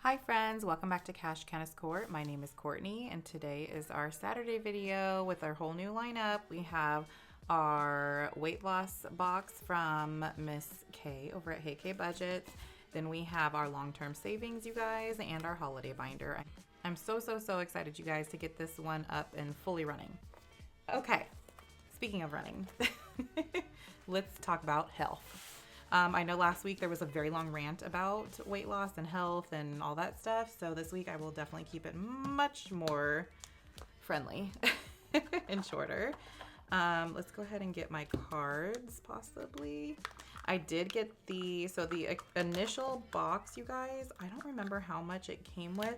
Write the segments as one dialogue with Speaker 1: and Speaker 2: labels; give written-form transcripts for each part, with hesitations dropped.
Speaker 1: Hi friends, welcome back to Countess Cort. My name is Courtney and today is our Saturday video with our whole new lineup. We have our weight loss box from Miss K over at Hey K Budgets. Then we have our long-term savings, you guys, and our holiday binder. I'm so excited, you guys, to get this one up and fully running. Okay, speaking of running, let's talk about health. I know last week there was a very long rant about weight loss and health and all that stuff. So this week I will definitely keep it much more friendly and shorter. Let's go ahead and get my cards possibly. I did get the initial box, you guys. I don't remember how much it came with.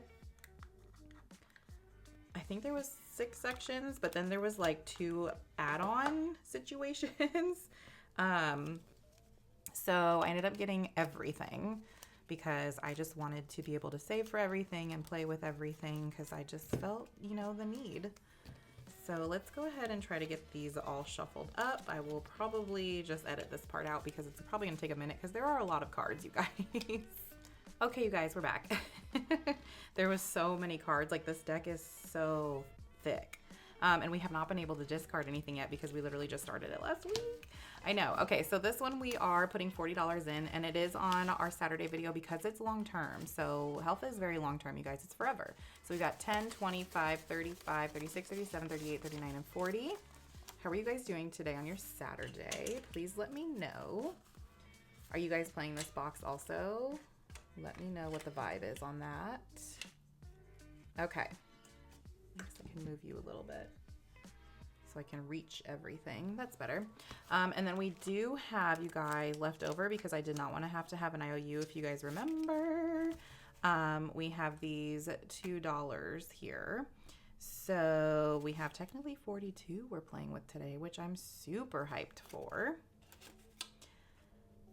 Speaker 1: I think there was 6 sections, but then there was like 2 add-on situations. So I ended up getting everything because I just wanted to be able to save for everything and play with everything because I just felt, the need. So let's go ahead and try to get these all shuffled up. I will probably just edit this part out because it's probably gonna take a minute because there are a lot of cards, you guys. Okay, you guys, we're back. There was so many cards. Like, this deck is so thick. And we have not been able to discard anything yet because we literally just started it last week. I know. Okay, so this one we are putting $40 in, and it is on our Saturday video because it's long term. So health is very long term, you guys. It's forever. So we got 10, 25, 35, 36, 37, 38, 39, and 40. How are you guys doing today on your Saturday? Please let me know. Are you guys playing this box also? Let me know what the vibe is on that. Okay. I guess I can move you a little bit so I can reach everything. That's better. And then we do have, you guys, left over because I did not want to have an IOU, if you guys remember. We have these $2 here. So we have technically 42 we're playing with today, which I'm super hyped for.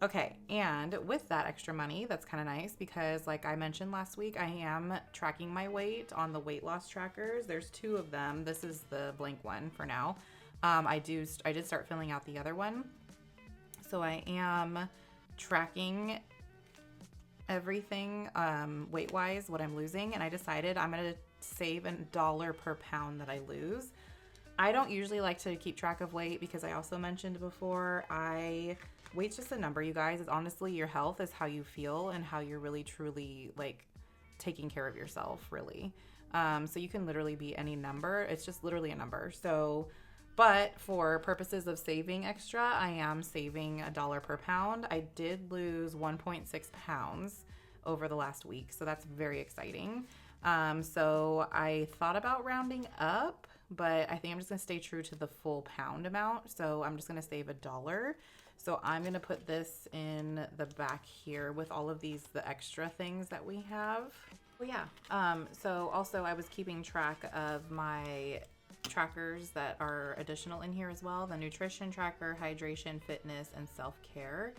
Speaker 1: Okay, and with that extra money, that's kind of nice because, like I mentioned last week, I am tracking my weight on the weight loss trackers. There's 2 of them. This is the blank one for now. I did start filling out the other one. So I am tracking everything weight-wise, what I'm losing, and I decided I'm going to save $1 per pound that I lose. I don't usually like to keep track of weight because I also mentioned before, weight's just a number, you guys. It's honestly, your health is how you feel and how you're really truly like taking care of yourself, really. So you can literally be any number. It's just literally a number. So, but for purposes of saving extra, I am saving $1 per pound. I did lose 1.6 pounds over the last week, so that's very exciting. So I thought about rounding up, but I think I'm just gonna stay true to the full pound amount. So I'm just gonna save $1. So I'm gonna put this in the back here with all of these, the extra things that we have. Well, yeah. So also I was keeping track of my trackers that are additional in here as well. The nutrition tracker, hydration, fitness, and self-care.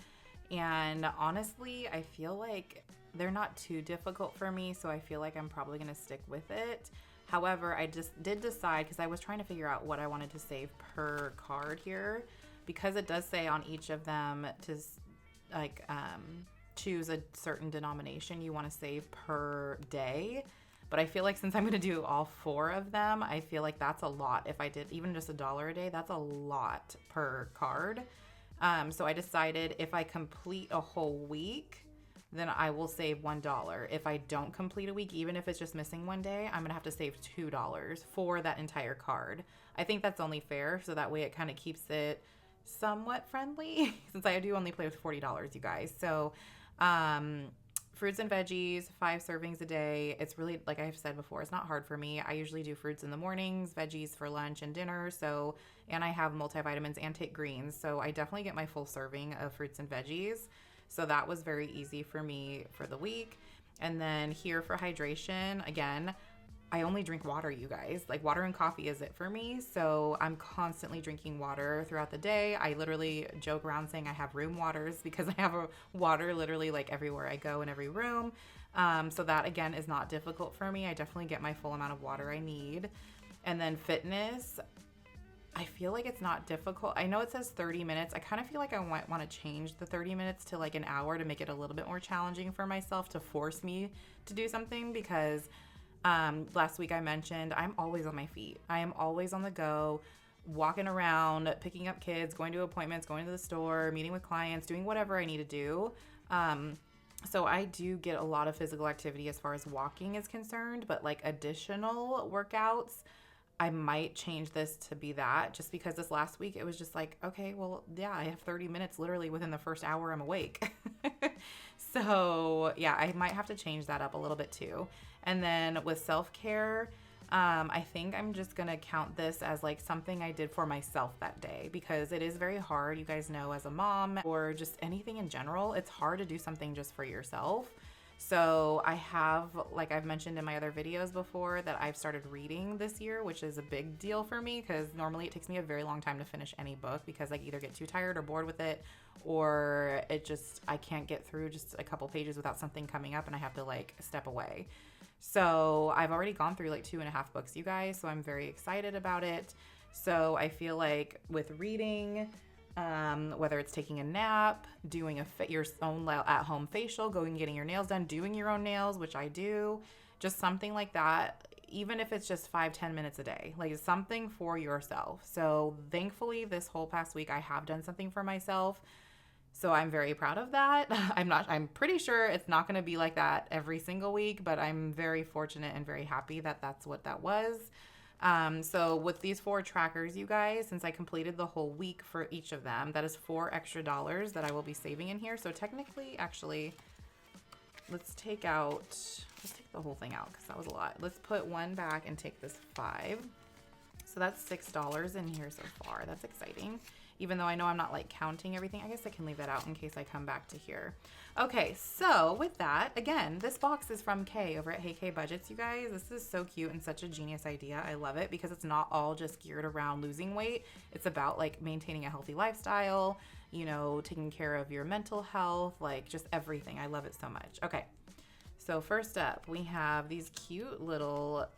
Speaker 1: And honestly, I feel like they're not too difficult for me. So I feel like I'm probably gonna stick with it. However, I just did decide, because I was trying to figure out what I wanted to save per card here, because it does say on each of them to like choose a certain denomination you want to save per day. But I feel like since I'm going to do all 4 of them, I feel like that's a lot. If I did even just $1 a day, that's a lot per card. So I decided if I complete a whole week, then I will save $1. If I don't complete a week, even if it's just missing one day, I'm gonna have to save $2 for that entire card. I think that's only fair, so that way it kind of keeps it somewhat friendly since I do only play with $40, you guys. So fruits and veggies, 5 servings a day. It's really, like I've said before, it's not hard for me. I usually do fruits in the mornings, veggies for lunch and dinner. So, and I have multivitamins and take greens. So I definitely get my full serving of fruits and veggies. So that was very easy for me for the week. And then here for hydration, again, I only drink water, you guys. Like, water and coffee is it for me. So I'm constantly drinking water throughout the day. I literally joke around saying I have room waters because I have a water literally like everywhere I go in every room. So that, again, is not difficult for me. I definitely get my full amount of water I need. And then fitness, I feel like it's not difficult. I know it says 30 minutes. I kind of feel like I want to change the 30 minutes to like an hour to make it a little bit more challenging for myself, to force me to do something, because last week I mentioned I'm always on my feet. I am always on the go, walking around, picking up kids, going to appointments, going to the store, meeting with clients, doing whatever I need to do. So I do get a lot of physical activity as far as walking is concerned, but like additional workouts, I might change this to be that, just because this last week it was just like, okay, well, yeah, I have 30 minutes literally within the first hour I'm awake. So yeah, I might have to change that up a little bit too. And then with self-care, I think I'm just going to count this as like something I did for myself that day, because it is very hard. You guys know, as a mom or just anything in general, it's hard to do something just for yourself. So I have, like I've mentioned in my other videos before, that I've started reading this year, which is a big deal for me, because normally it takes me a very long time to finish any book, because I either get too tired or bored with it, or I can't get through just a couple pages without something coming up and I have to like step away. So I've already gone through like 2.5 books, you guys, so I'm very excited about it. So I feel like with reading, whether it's taking a nap, doing your own at-home facial, going and getting your nails done, doing your own nails, which I do, just something like that, even if it's just 5-10 minutes a day, like something for yourself. So thankfully this whole past week I have done something for myself. So I'm very proud of that. I'm pretty sure it's not going to be like that every single week, but I'm very fortunate and very happy that that's what that was. So with these 4 trackers, you guys, since I completed the whole week for each of them, that is $4 extra that I will be saving in here. So technically, actually, let's take the whole thing out, because that was a lot. Let's put 1 back and take this 5. So that's $6 in here so far. That's exciting. Even though I know I'm not like counting everything, I guess I can leave that out in case I come back to here. Okay, so with that, again, this box is from Kay over at Hey Kay Budgets, you guys. This is so cute and such a genius idea. I love it, because it's not all just geared around losing weight. It's about like maintaining a healthy lifestyle, you know, taking care of your mental health, like just everything. I love it so much. Okay, so first up, we have these cute little,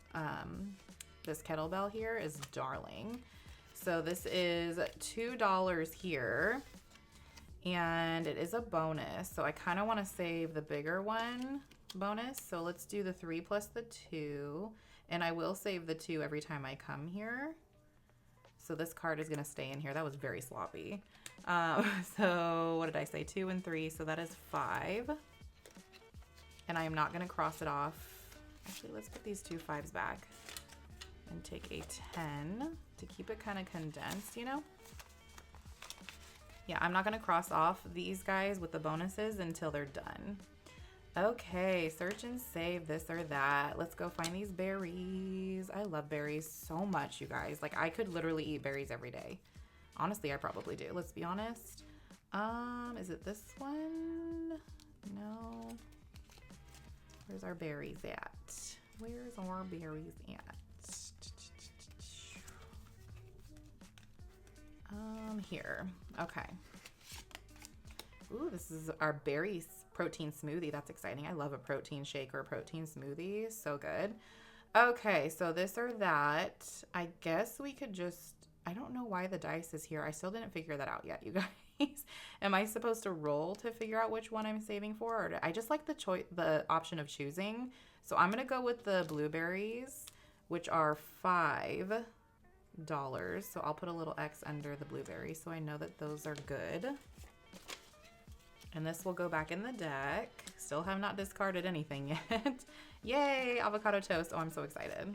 Speaker 1: this kettlebell here is darling. So this is $2 here, and it is a bonus. So I kind of want to save the bigger one bonus. So let's do the 3 plus the 2, and I will save the 2 every time I come here. So this card is going to stay in here. That was very sloppy. So what did I say? 2 and 3. So that is 5. And I am not going to cross it off. Actually, let's put these 2 5s back and take a 10 to keep it kind of condensed, you know? Yeah, I'm not going to cross off these guys with the bonuses until they're done. Okay, search and save this or that. Let's go find these berries. I love berries so much, you guys. Like, I could literally eat berries every day. Honestly, I probably do. Let's be honest. Is it this one? No. Where's our berries at? Where's our berries at? Here. Okay. Ooh, this is our berry protein smoothie. That's exciting. I love a protein shake or a protein smoothie. So good. Okay, so this or that. I guess we could just, I don't know why the dice is here. I still didn't figure that out yet, you guys. Am I supposed to roll to figure out which one I'm saving for? Or I just like the option of choosing. So I'm going to go with the blueberries, which are $5. So I'll put a little X under the blueberries so I know that those are good. And this will go back in the deck. Still have not discarded anything yet. Yay, avocado toast. Oh, I'm so excited.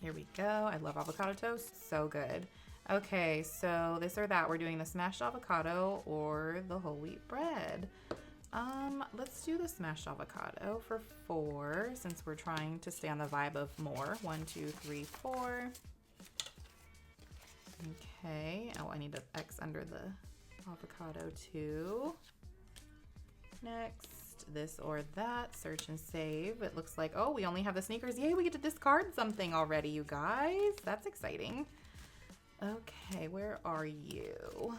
Speaker 1: Here we go. I love avocado toast. So good. Okay, so this or that. We're doing the smashed avocado or the whole wheat bread. Let's do the smashed avocado for 4, since we're trying to stay on the vibe of more. 1, 2, 3, 4. Okay. Oh, I need an X under the avocado too. Next, this or that. Search and save. It looks like, oh, we only have the sneakers. Yay, we get to discard something already, you guys. That's exciting. Okay, where are you?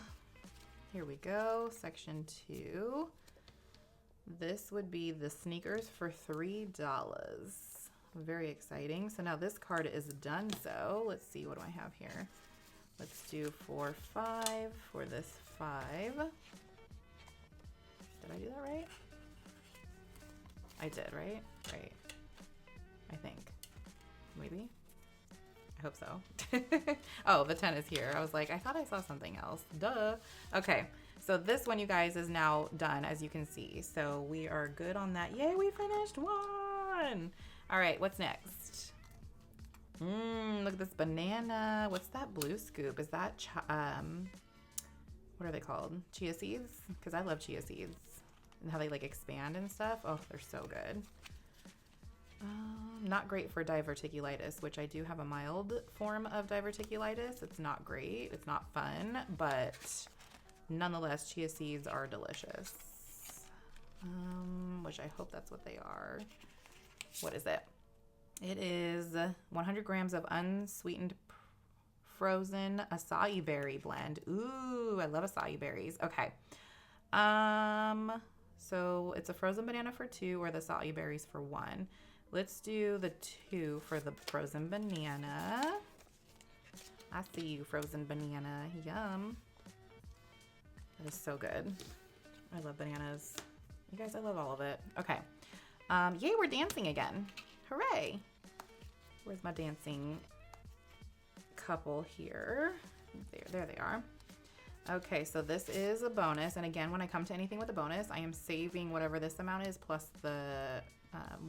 Speaker 1: Here we go. Section 2. This would be the sneakers for $3. Very exciting. So now this card is done. So let's see, what do I have here? Let's do 4, 5 for this 5. Did I do that right? I did, right? Right. I think. Maybe? I hope so. Oh, the 10 is here. I was like, I thought I saw something else. Duh. Okay. So this one, you guys, is now done, as you can see. So we are good on that. Yay, we finished one. All right, what's next? Look at this banana. What's that blue scoop? Is that, what are they called? Chia seeds? Because I love chia seeds. And how they like expand and stuff. Oh, they're so good. Not great for diverticulitis, which I do have a mild form of diverticulitis. It's not great. It's not fun, but nonetheless, chia seeds are delicious. Which I hope that's what they are. What is it? It is 100 grams of unsweetened frozen acai berry blend. Ooh, I love acai berries. Okay. So it's a frozen banana for 2 or the acai berries for 1. Let's do the 2 for the frozen banana. I see you, frozen banana. Yum. That is so good. I love bananas. You guys, I love all of it. Okay. Yay, we're dancing again. Hooray. Where's my dancing couple here? There they are. Okay, so this is a bonus. And again, when I come to anything with a bonus, I am saving whatever this amount is plus the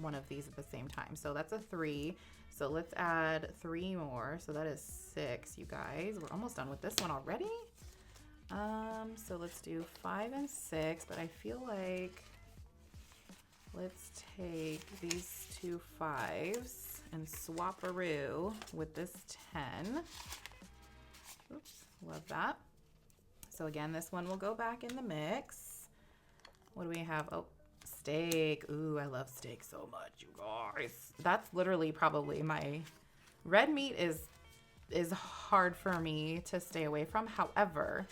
Speaker 1: one of these at the same time. So that's a 3. So let's add 3 more. So that is 6, you guys. We're almost done with this one already. So let's do 5 and 6, but I feel like let's take these 2 5s and swap-a-roo with this 10. Oops, love that. So again, this one will go back in the mix. What do we have? Oh, steak. Ooh, I love steak so much, you guys. That's literally probably my red meat is hard for me to stay away from. However,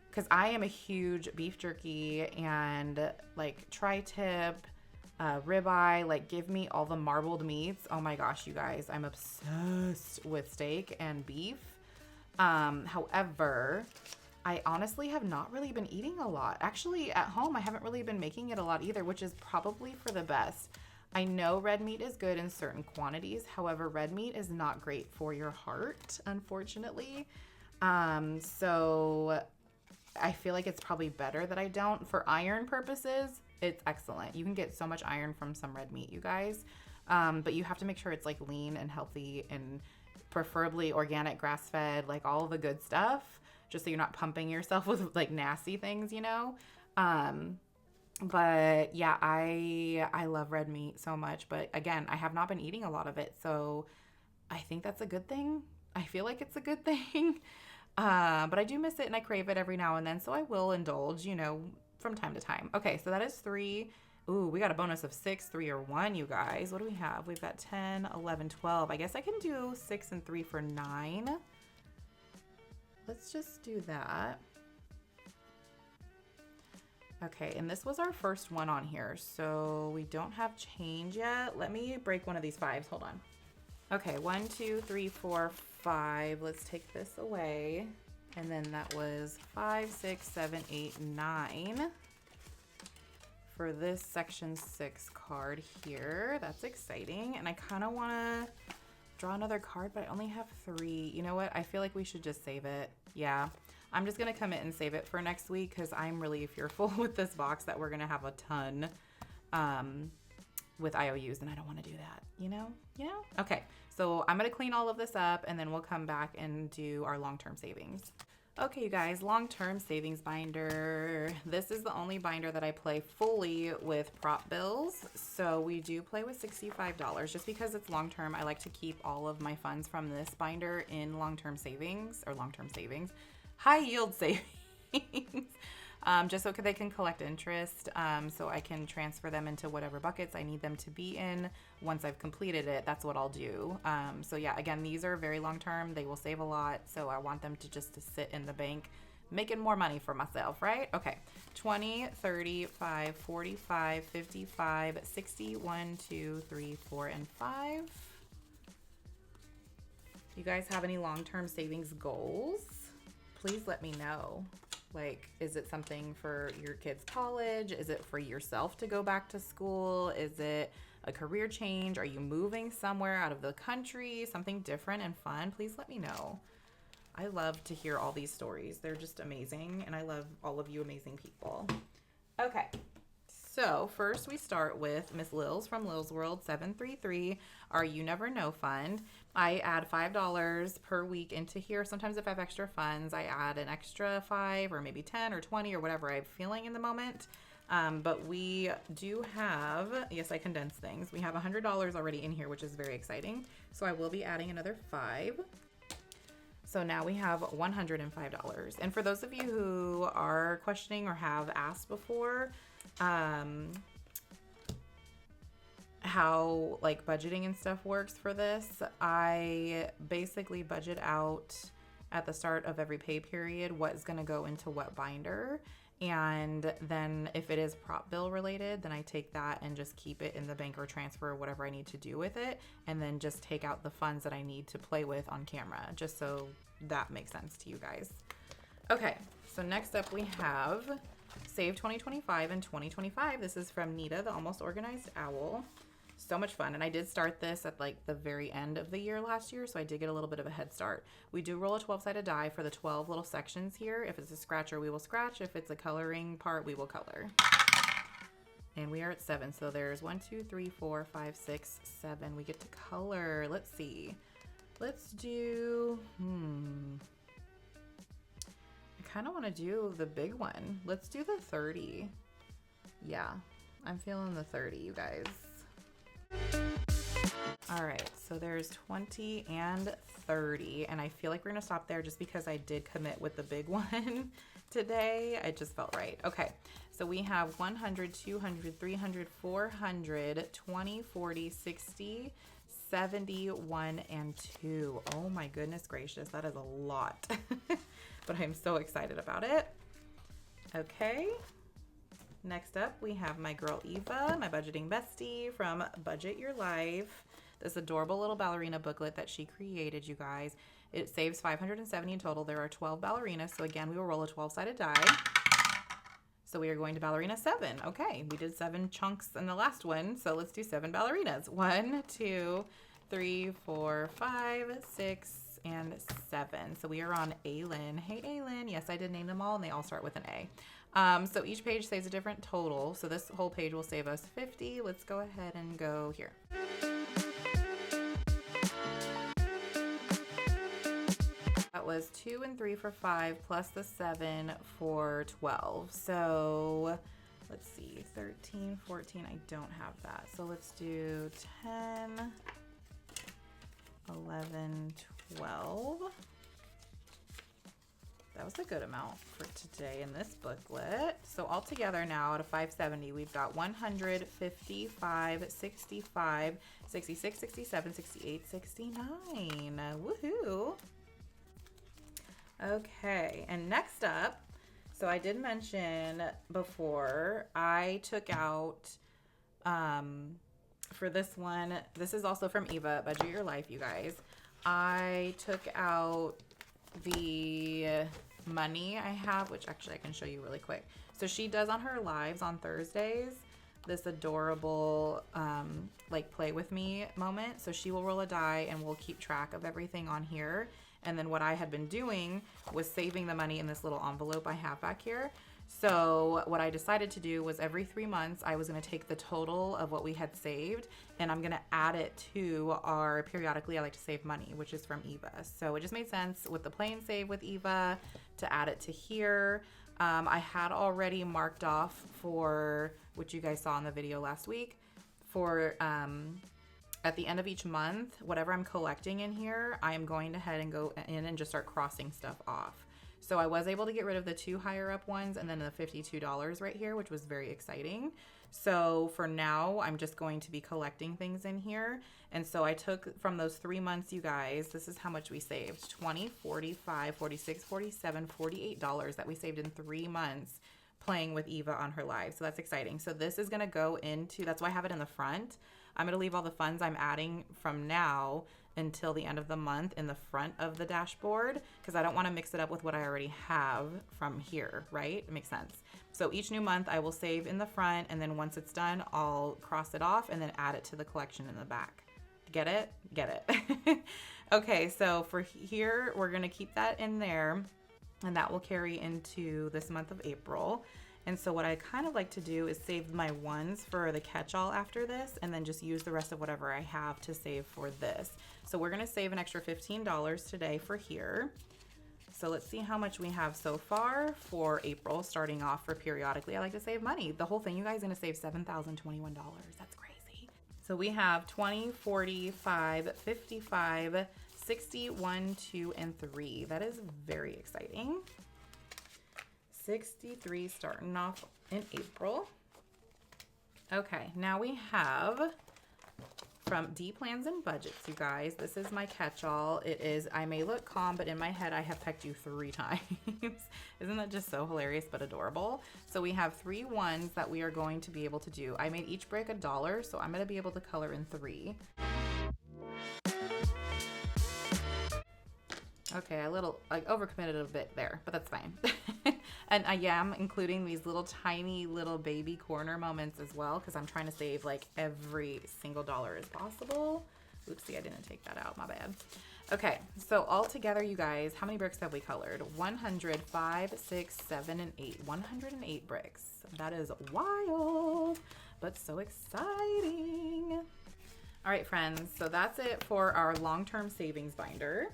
Speaker 1: because I am a huge beef jerky and like tri-tip, ribeye, like give me all the marbled meats. Oh my gosh, you guys, I'm obsessed with steak and beef. However, I honestly have not really been eating a lot. Actually, at home, I haven't really been making it a lot either, which is probably for the best. I know red meat is good in certain quantities. However, red meat is not great for your heart, unfortunately. So I feel like it's probably better that I don't. For iron purposes, it's excellent. You can get so much iron from some red meat, you guys. But you have to make sure it's like lean and healthy and preferably organic, grass-fed, like all the good stuff, just so you're not pumping yourself with like nasty things, you know? But yeah, I love red meat so much. But again, I have not been eating a lot of it. So I think that's a good thing. I feel like it's a good thing. But I do miss it and I crave it every now and then. So I will indulge, you know, from time to time. Okay, so that is 3. Ooh, we got a bonus of 6, 3, or 1, you guys. What do we have? We've got 10, 11, 12. I guess I can do 6 and 3 for 9. Let's just do that. Okay, and this was our first one on here, so we don't have change yet. Let me break one of these 5s. Hold on. Okay, 1, 2, 3, 4, 5. Let's take this away. And then that was 5, 6, 7, 8, 9 for this section 6 card here. That's exciting. And I kind of want to draw another card, but I only have 3. You know what? I feel like we should just save it. Yeah. I'm just going to commit and save it for next week because I'm really fearful with this box that we're going to have a ton with IOUs, and I don't want to do that, you know? Okay, so I'm going to clean all of this up, and then we'll come back and do our long-term savings. Okay, you guys, long-term savings binder. This is the only binder that I play fully with prop bills. So we do play with $65. Just because it's long-term, I like to keep all of my funds from this binder in long-term savings, or long-term savings. High yield savings, just so they can collect interest, so I can transfer them into whatever buckets I need them to be in. Once I've completed it, that's what I'll do. So yeah, again, these are very long term. They will save a lot, so I want them to just to sit in the bank, making more money for myself, right? Okay, 20, 35, 45, 55, 60, 1, 2, 3, 4, and 5. You guys have any long-term savings goals? Please let me know. Like, is it something for your kids' college? Is it for yourself to go back to school? Is it a career change? Are you moving somewhere out of the country? Something different and fun? Please let me know. I love to hear all these stories. They're just amazing, and I love all of you amazing people. Okay, so first we start with Miss Lils from Lils World 733, our You Never Know fund. I add $5 per week into here. Sometimes if I have extra funds, I add an extra 5 or maybe 10 or 20 or whatever I'm feeling in the moment. But we do have, yes, I condense things. We have $100 already in here, which is very exciting. So I will be adding another 5. So now we have $105. And for those of you who are questioning or have asked before, how like budgeting and stuff works for this, I basically budget out at the start of every pay period what's going to go into what binder. And then if it is prop bill related, then I take that and just keep it in the bank or transfer whatever I need to do with it. And then just take out the funds that I need to play with on camera, just so that makes sense to you guys. Okay, so next up we have Save 2025 and 2025. This is from Nita, the Almost Organized Owl. So much fun. And I did start this at like the very end of the year last year, so I did get a little bit of a head start. We do roll a 12-sided die for the 12 little sections here. If it's a scratcher, we will scratch. If it's a coloring part, we will color. And we are at 7. So there's 1, 2, 3, 4, 5, 6, 7. We get to color. Let's see. Let's do, I kind of want to do the big one. Let's do the 30. Yeah, I'm feeling the 30, you guys. All right, so there's 20 and 30, and I feel like we're gonna stop there just because I did commit with the big one today. It just felt right. Okay, so we have 100, 200, 300, 400, 20, 40, 60, 70, 1, and 2. Oh my goodness gracious, that is a lot. But I'm so excited about it. Okay. Next up, we have my girl Eva, my budgeting bestie from Budget Your Life. This adorable little ballerina booklet that she created, you guys. It saves 570 in total. There are 12 ballerinas. So again, we will roll a 12-sided die. So we are going to ballerina 7. Okay, we did 7 chunks in the last one. So let's do 7 ballerinas. 1, 2, 3, 4, 5, 6, and 7. So we are on Aylin. Hey, Aylin. Yes, I did name them all, and they all start with an A. So each page saves a different total. So this whole page will save us 50. Let's go ahead and go here. That was 2 and 3 for 5 plus the 7 for 12. So let's see, 13, 14, I don't have that. So let's do 10, 11, 12. That was a good amount for today in this booklet. So all together now out of 570, we've got 100, 55, 65, 66, 67, 68, 69. Woohoo! Okay, and next up, so I did mention before, I took out, for this one, this is also from Eva, Budget Your Life, you guys. I took out the money I have, which actually I can show you really quick. So she does on her lives on Thursdays this adorable like play with me moment. So she will roll a die and we'll keep track of everything on here. And then what I had been doing was saving the money in this little envelope I have back here. So what I decided to do was every 3 months, I was going to take the total of what we had saved and I'm going to add it to our Periodically I Like to Save Money, which is from Eva. So it just made sense with the plain save with Eva to add it to here. I had already marked off for, which you guys saw in the video last week, for at the end of each month, whatever I'm collecting in here, I am going ahead and go in and just start crossing stuff off. So I was able to get rid of the 2 higher up ones and then the $52 right here, which was very exciting. So for now, I'm just going to be collecting things in here. And so I took from those 3 months, you guys, this is how much we saved. 20, 45, 46, 47, $48 that we saved in 3 months playing with Eva on her live. So that's exciting. So this is going to go into, that's why I have it in the front. I'm going to leave all the funds I'm adding from now until the end of the month in the front of the dashboard because I don't want to mix it up with what I already have from here, right? It makes sense. So each new month I will save in the front, and then once it's done, I'll cross it off and then add it to the collection in the back. Get it? Get it. Okay, so for here, we're gonna keep that in there, and that will carry into this month of April. And so what I kind of like to do is save my ones for the catch-all after this, and then just use the rest of whatever I have to save for this. So we're gonna save an extra $15 today for here. So let's see how much we have so far for April, starting off for periodically. I like to save money. The whole thing, you guys, is gonna save $7,021. That's crazy. So we have 20, 45, 55, 60, 1, 2, and 3. That is very exciting. 63 starting off in April. Okay, now we have from D Plans and Budgets, you guys. This is my catch-all. It is, I may look calm, but in my head I have pecked you 3 times. Isn't that just so hilarious but adorable? So we have 3 ones that we are going to be able to do. I made each brick $1, so I'm gonna be able to color in 3. Okay, I overcommitted a bit there, but that's fine. And I am including these little tiny little baby corner moments as well because I'm trying to save like every single dollar as possible. Oopsie, I didn't take that out, my bad. Okay, so all together, you guys, how many bricks have we colored? 100, 5, 6, 7, and 8. 108 bricks. That is wild, but so exciting. All right, friends, so that's it for our long-term savings binder.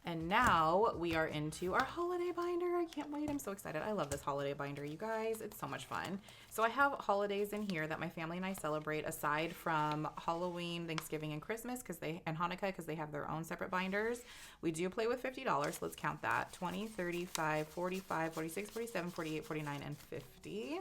Speaker 1: And now we are into our holiday binder. I can't wait. I'm so excited. I love this holiday binder, you guys. It's so much fun. So I have holidays in here that my family and I celebrate aside from Halloween, Thanksgiving, and Christmas and Hanukkah because they have their own separate binders. We do play with $50. So let's count that. 20, 35, 45, 46, 47, 48, 49, and 50.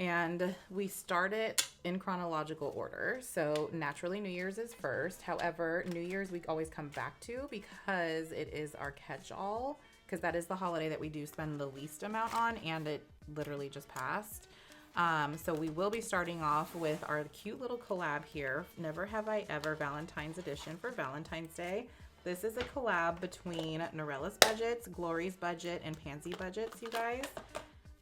Speaker 1: And we start it in chronological order. So naturally New Year's is first. However, New Year's we always come back to because it is our catch-all, because that is the holiday that we do spend the least amount on, and it literally just passed. So we will be starting off with our cute little collab here, Never Have I Ever Valentine's Edition for Valentine's Day. This is a collab between Norella's Budgets, Glory's Budget, and Pansy Budgets, you guys.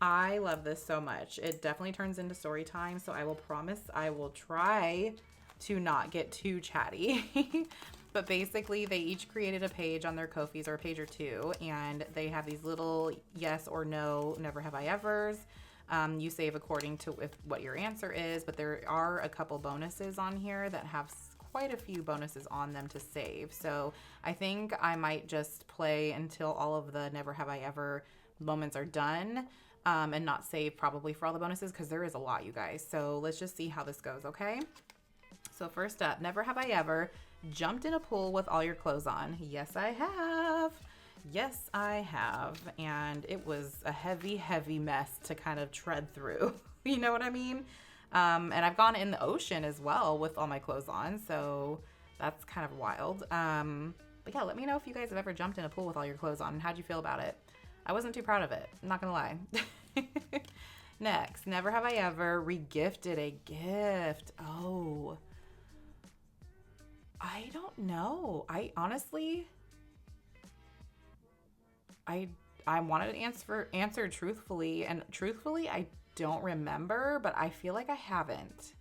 Speaker 1: I love this so much. It definitely turns into story time, so I will promise I will try to not get too chatty. But basically, they each created a page on their Ko-fis, or a page or two, and they have these little yes or no, never have I evers. You save according to what your answer is, but there are a couple bonuses on here that have quite a few bonuses on them to save. So I think I might just play until all of the never have I ever moments are done. And not save probably for all the bonuses because there is a lot, you guys. So let's just see how this goes, okay? So first up, never have I ever jumped in a pool with all your clothes on. Yes, I have. Yes, I have. And it was a heavy, heavy mess to kind of tread through. You know what I mean? And I've gone in the ocean as well with all my clothes on. So that's kind of wild. But yeah, let me know if you guys have ever jumped in a pool with all your clothes on. How'd you feel about it? I wasn't too proud of it. I'm not gonna lie. Next, never have I ever regifted a gift. Oh, I don't know. I honestly, I wanted to answer truthfully, and truthfully, I don't remember, but I feel like I haven't.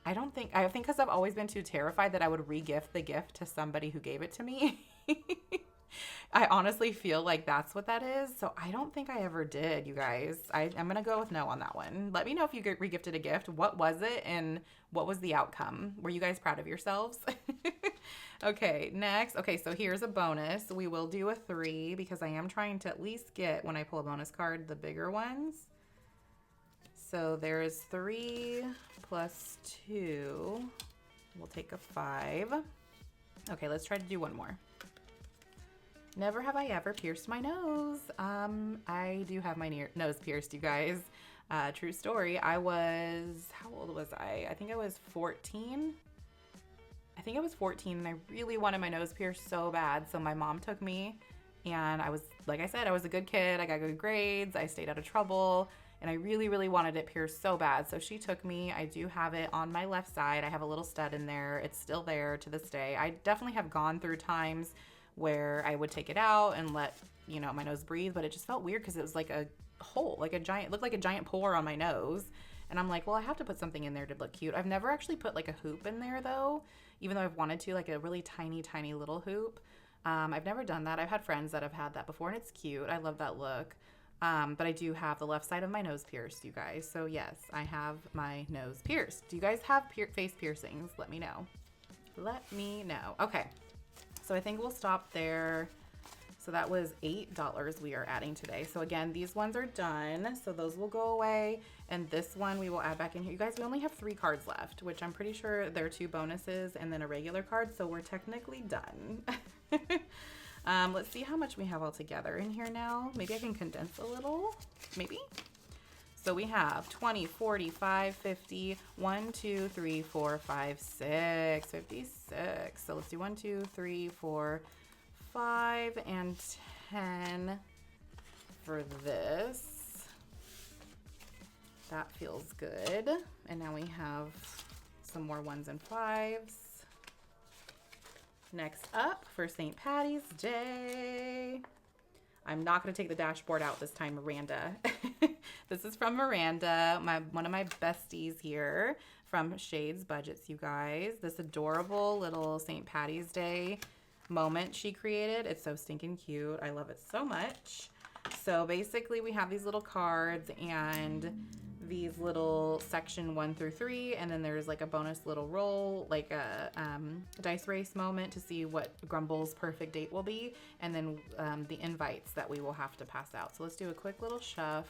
Speaker 1: I think because I've always been too terrified that I would regift the gift to somebody who gave it to me. I honestly feel like that's what that is. So I don't think I ever did, you guys. I'm going to go with no on that one. Let me know if you regifted a gift. What was it and what was the outcome? Were you guys proud of yourselves? Okay, next. Okay, so here's a bonus. We will do a 3 because I am trying to at least get, when I pull a bonus card, the bigger ones. So there's 3 plus 2. We'll take a 5. Okay, let's try to do one more. Never have I ever pierced my nose. I do have my nose pierced, you guys. True story. How old was I? I think I was 14. And I really wanted my nose pierced so bad. So my mom took me, and I was, like I said, I was a good kid. I got good grades. I stayed out of trouble. and I really, really wanted it pierced so bad. So she took me. I do have it on my left side. I have a little stud in there. It's still there to this day. I definitely have gone through times where I would take it out and let, you know, my nose breathe, but it just felt weird because it was like a hole, like a giant, looked like a giant pore on my nose. And I'm like, well, I have to put something in there to look cute. I've never actually put like a hoop in there though, even though I've wanted to, like a really tiny, tiny little hoop. I've never done that. I've had friends that have had that before, and it's cute. I love that look. But I do have the left side of my nose pierced, you guys. So yes, I have my nose pierced. Do you guys have face piercings? Let me know. Let me know. Okay, so I think we'll stop there. So that was $8 we are adding today. So again, these ones are done. So those will go away. And this one we will add back in here. You guys, we only have 3 cards left, which I'm pretty sure there are 2 bonuses and then a regular card. So we're technically done. Let's see how much we have all together in here now. Maybe I can condense a little, maybe. So we have 20, 40, 5, 50, 1, 2, 3, 4, 5, 6, 56. So let's do 1, 2, 3, 4, 5, and 10 for this. That feels good. And now we have some more 1s and 5s. Next up for St. Patty's Day. I'm not going to take the dashboard out this time, Miranda. This is from Miranda, one of my besties here from Shades Budgets, you guys. This adorable little St. Patty's Day moment she created. It's so stinking cute. I love it so much. So basically we have these little cards and these little section 1 through 3, and then there's like a bonus little roll, like a dice race moment to see what Grumble's perfect date will be, and then the invites that we will have to pass out. So let's do a quick little shove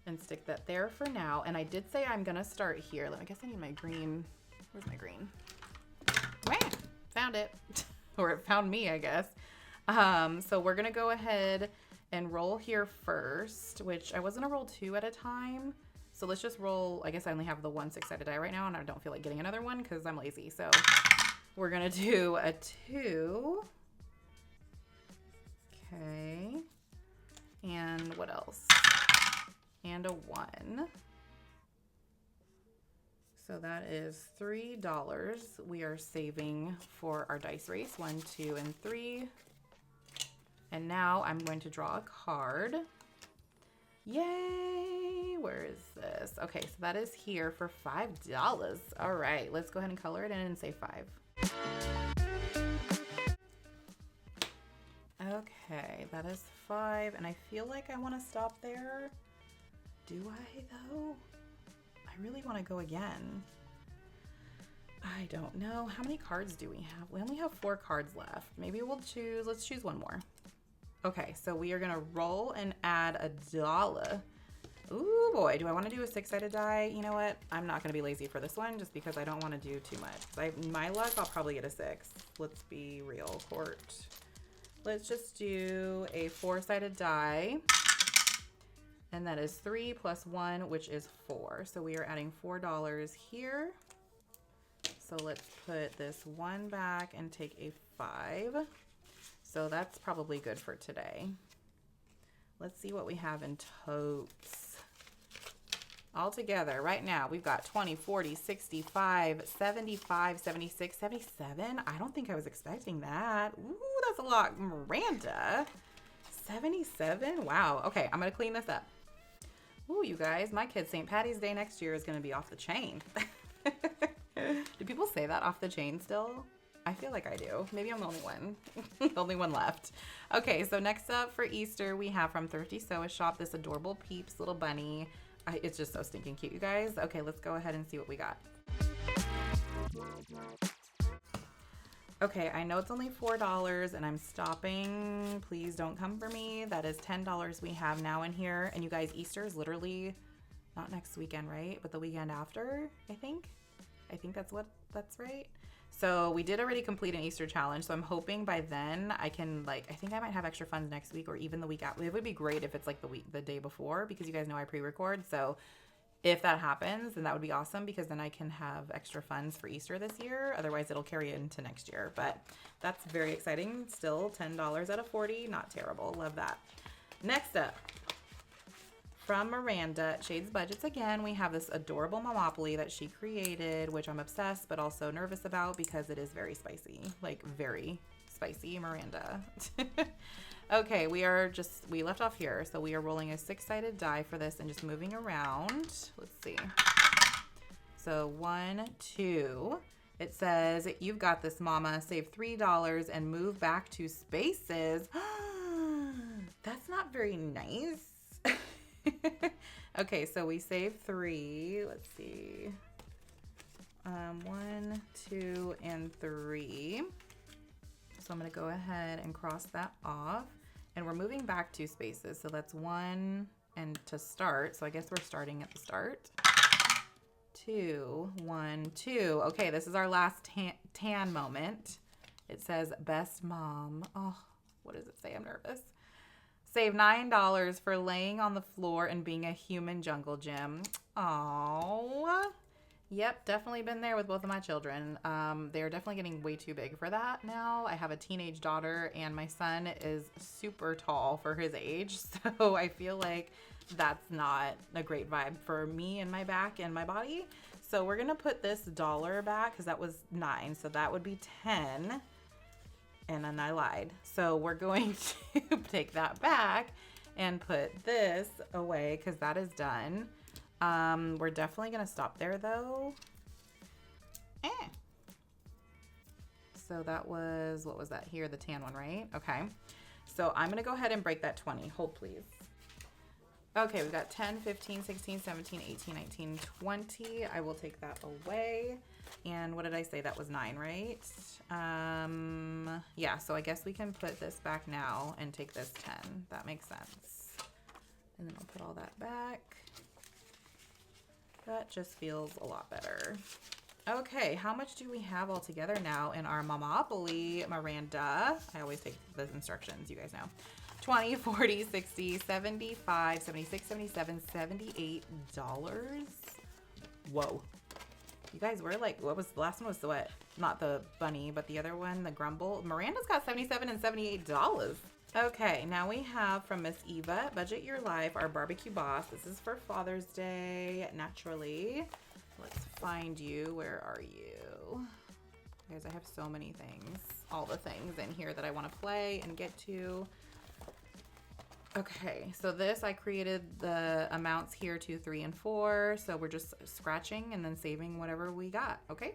Speaker 1: and stick that there for now. And I did say I'm gonna start here. I guess I need my green. Where's my green? Found it. Or it found me, I guess. So we're gonna go ahead and roll here first, which I was gonna roll 2 at a time. So let's just roll, I guess I only have the 1 6-sided die right now, and I don't feel like getting another one because I'm lazy. So we're gonna do a 2. Okay. And what else? And a 1. So that is $3 we are saving for our dice race. 1, 2, and 3. And now I'm going to draw a card. Yay! Where is this? Okay, so that is here for $5. All right, let's go ahead and color it in and say 5. Okay, that is 5, and I feel like I want to stop there. Do I, though? I really want to go again. I don't know. How many cards do we have? We only have 4 cards left. Maybe let's choose 1 more. Okay, so we are gonna roll and add $1. Ooh boy, do I want to do a 6-sided die? You know what? I'm not gonna be lazy for this one just because I don't want to do too much. My luck, I'll probably get a 6. Let's be real, Cort. Let's just do a 4-sided die. And that is 3 plus 1, which is 4. So we are adding $4 here. So let's put this 1 back and take a 5. So that's probably good for today. Let's see what we have in totes. All together right now, we've got 20, 40, 65, 75, 76, 77. I don't think I was expecting that. Ooh, that's a lot. Miranda, 77? Wow. Okay, I'm going to clean this up. Ooh, you guys, my kid's St. Patty's Day next year is going to be off the chain. Do people say that, off the chain still? I feel like I do. Maybe I'm the only one. The only one left. Okay, so next up for Easter, we have from Thrifty Sew Shop this adorable Peeps little bunny. It's just so stinking cute, you guys. Okay, let's go ahead and see what we got. Okay, I know it's only $4 and I'm stopping. Please don't come for me. That is $10 we have now in here. And you guys, Easter is literally not next weekend, right? But the weekend after, I think. I think that's right. So we did already complete an Easter challenge. So I'm hoping by then I can, I think I might have extra funds next week or even the week after. It would be great if it's like the day before, because you guys know I pre-record. So if that happens, then that would be awesome, because then I can have extra funds for Easter this year. Otherwise it'll carry into next year, but that's very exciting. Still $10 out of 40, not terrible. Love that. Next up, from Miranda, Shades Budgets again. We have this adorable Momopoly that she created, which I'm obsessed but also nervous about because it is very spicy. Like, very spicy, Miranda. Okay, we left off here. So we are rolling a 6-sided die for this and just moving around. Let's see. So 1, 2. It says, you've got this, mama. Save $3 and move back to spaces. That's not very nice. Okay, so we save 3. Let's see. 1, 2, and 3. So I'm going to go ahead and cross that off. And we're moving back 2 spaces. So that's 1 and to start. So I guess we're starting at the start. 2, 1, 2. Okay, this is our last tan moment. It says best mom. Oh, what does it say? I'm nervous. Save $9 for laying on the floor and being a human jungle gym. Oh. Yep, definitely been there with both of my children. They're definitely getting way too big for that now. I have a teenage daughter and my son is super tall for his age. So I feel like that's not a great vibe for me and my back and my body. So we're going to put this $1 back because that was 9. So that would be 10. And then I lied. So we're going to take that back and put this away because that is done. We're definitely going to stop there though. So that was, what was that here? The tan one, right? Okay. So I'm going to go ahead and break that 20. Hold please. Okay, we've got 10, 15, 16, 17, 18, 19, 20. I will take that away. And what did I say? That was 9, right? Yeah, so I guess we can put this back now and take this 10. That makes sense. And then I'll put all that back. That just feels a lot better. Okay, how much do we have all together now in our Momopoly, Miranda? I always take the instructions, you guys know. 20, 40, 60, 75, 76, 77, $78. Whoa. You guys were like, what was the last one? Was the what? Not the bunny, but the other one, the grumble. Miranda's got $77 and $78. Okay, now we have from Miss Eva, Budget Your Life, our barbecue boss. This is for Father's Day, naturally. Let's find you. Where are you? Guys, I have so many things, all the things in here that I want to play and get to. Okay, so this, I created the amounts here, 2, 3, and 4. So we're just scratching and then saving whatever we got, okay?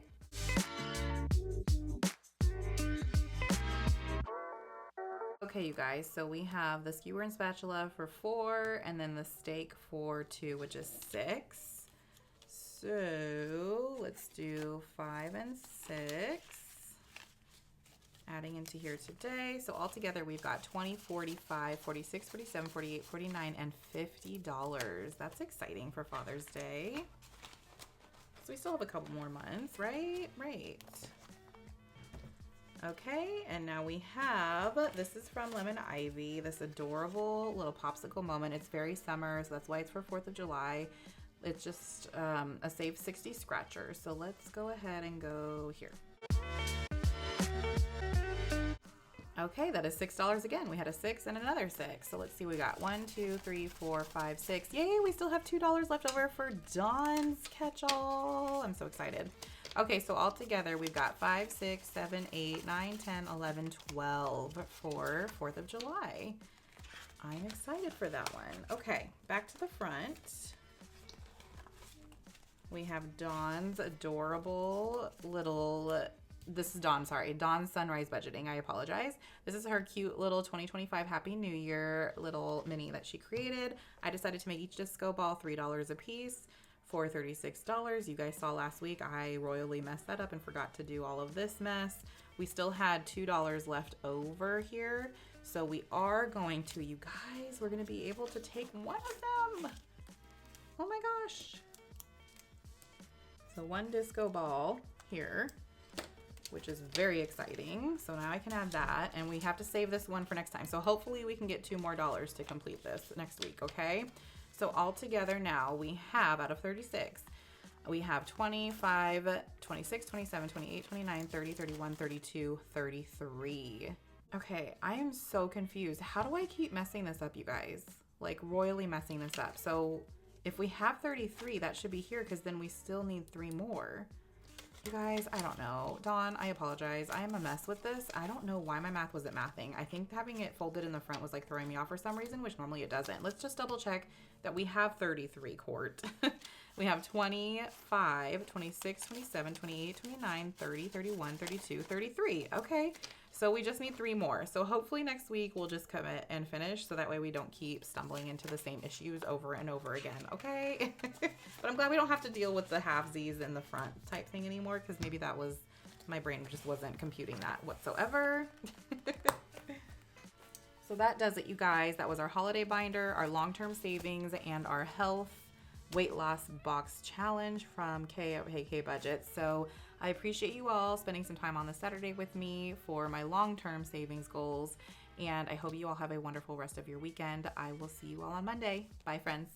Speaker 1: Okay, you guys, so we have the skewer and spatula for 4, and then the steak for 2, which is 6. So let's do 5 and 6. Adding into here today. So altogether we've got 20, 45, 46, 47, 48, 49, and $50. That's exciting for Father's Day. So we still have a couple more months, right? Right. Okay, and now we have, this is from Lemon Ivy, this adorable little popsicle moment. It's very summer, so that's why it's for 4th of July. It's just a Save 60 scratcher. So let's go ahead and go here. Okay, that is $6 again. We had a 6 and another 6. So let's see, we got 1, 2, 3, 4, 5, 6. Yay, we still have $2 left over for Dawn's catch-all. I'm so excited. Okay, so all together we've got 5, 6, 7, 8, 9, 10, 11, 12 for 4th of July. I'm excited for that one. Okay, back to the front. We have Dawn's adorable little, this is Dawn, sorry, Dawn's Sunrise Budgeting, I apologize. This is her cute little 2025 Happy New Year little mini that she created. I decided to make each disco ball $3 a piece for $36. You guys saw last week, I royally messed that up and forgot to do all of this mess. We still had $2 left over here. So we are going to, you guys, we're gonna be able to take one of them. Oh my gosh. So one disco ball here, which is very exciting. So now I can add that, and we have to save this one for next time. So hopefully we can get $2 more to complete this next week, okay? So all together now we have, out of 36, we have 25, 26, 27, 28, 29, 30, 31, 32, 33. Okay, I am so confused. How do I keep messing this up, you guys? like royally messing this up. So if we have 33, that should be here because then we still need 3 more. You guys, I don't know. Dawn, I apologize. I am a mess with this. I don't know why my math wasn't mathing. I think having it folded in the front was like throwing me off for some reason, which normally it doesn't. Let's just double check that we have 33, Cort. We have 25, 26, 27, 28, 29, 30, 31, 32, 33. Okay, so we just need 3 more. So hopefully next week we'll just commit and finish so that way we don't keep stumbling into the same issues over and over again, okay? But I'm glad we don't have to deal with the halvesies in the front type thing anymore because maybe that was, my brain just wasn't computing that whatsoever. So that does it, you guys. That was our holiday binder, our long-term savings, and our health weight loss box challenge from Kay at KK Budget. So I appreciate you all spending some time on this Saturday with me for my long-term savings goals. And I hope you all have a wonderful rest of your weekend. I will see you all on Monday. Bye, friends.